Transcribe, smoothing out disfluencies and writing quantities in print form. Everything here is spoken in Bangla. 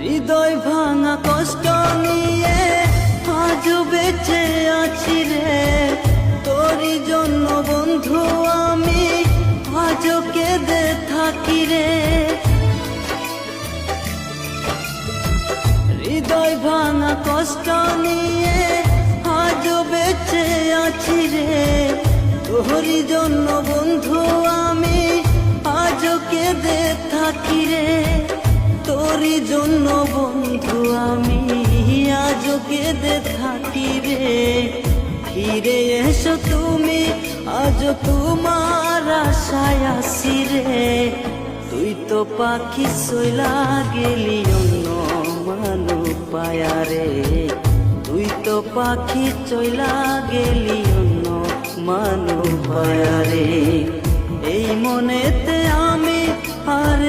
হৃদয় ভাঙা কষ্ট নিয়ে আজও বেঁচে আছি রে, তোরই জন্য বন্ধু আমি আজও কেঁদে থাকি রে। হৃদয় ভাঙা কষ্ট নিয়ে আজও বেঁচে আছি রে, তোরই জন্য বন্ধু আমি আজও কেঁদে থাকি রে। তোরই জন্য বন্ধু আমি আজও কেঁদে থাকি রে। ফিরে এসো তুমি, আজও তোমার আশায় আছি রে। তুই তো পাখি সইলা গেলি অন্য মানু পায়া রে, তুই তো পাখি চইলা গেলি অন্য মানু পায়া রে। এই মনেতে আমি আর